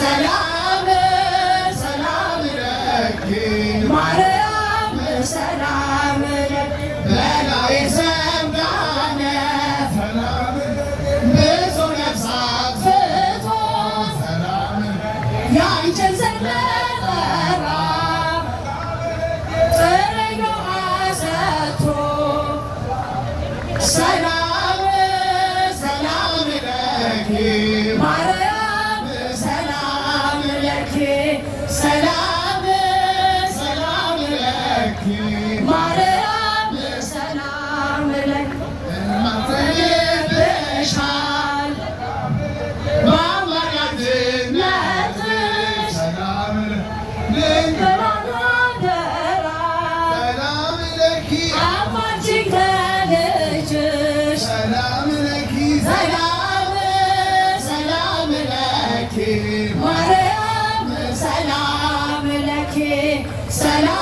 ሰላም ሰላም ለኪ ማርያም ሰላም ለኪ በላይ ሰምዳነ ሰላም ብዙ ነፍሳት ፍቶ ሰላም ያንቺን ስለጠራ ጥሪው አሰጥቶ ሰላም ሰላም ለኪ ማርያም ሰላም ለኪ ሰላም ሰላም ለኪ ማርያም ሰላም ለኪ ማተብሻል በአማላጅነትሽ ሰላም ልንገራደራ ሰላም ለኪ አማችኝ ከልጅሽ ሰላም ለኪ ሰላም ሰላም ለኪ ማርያም ሰላም ለኪ ሰላም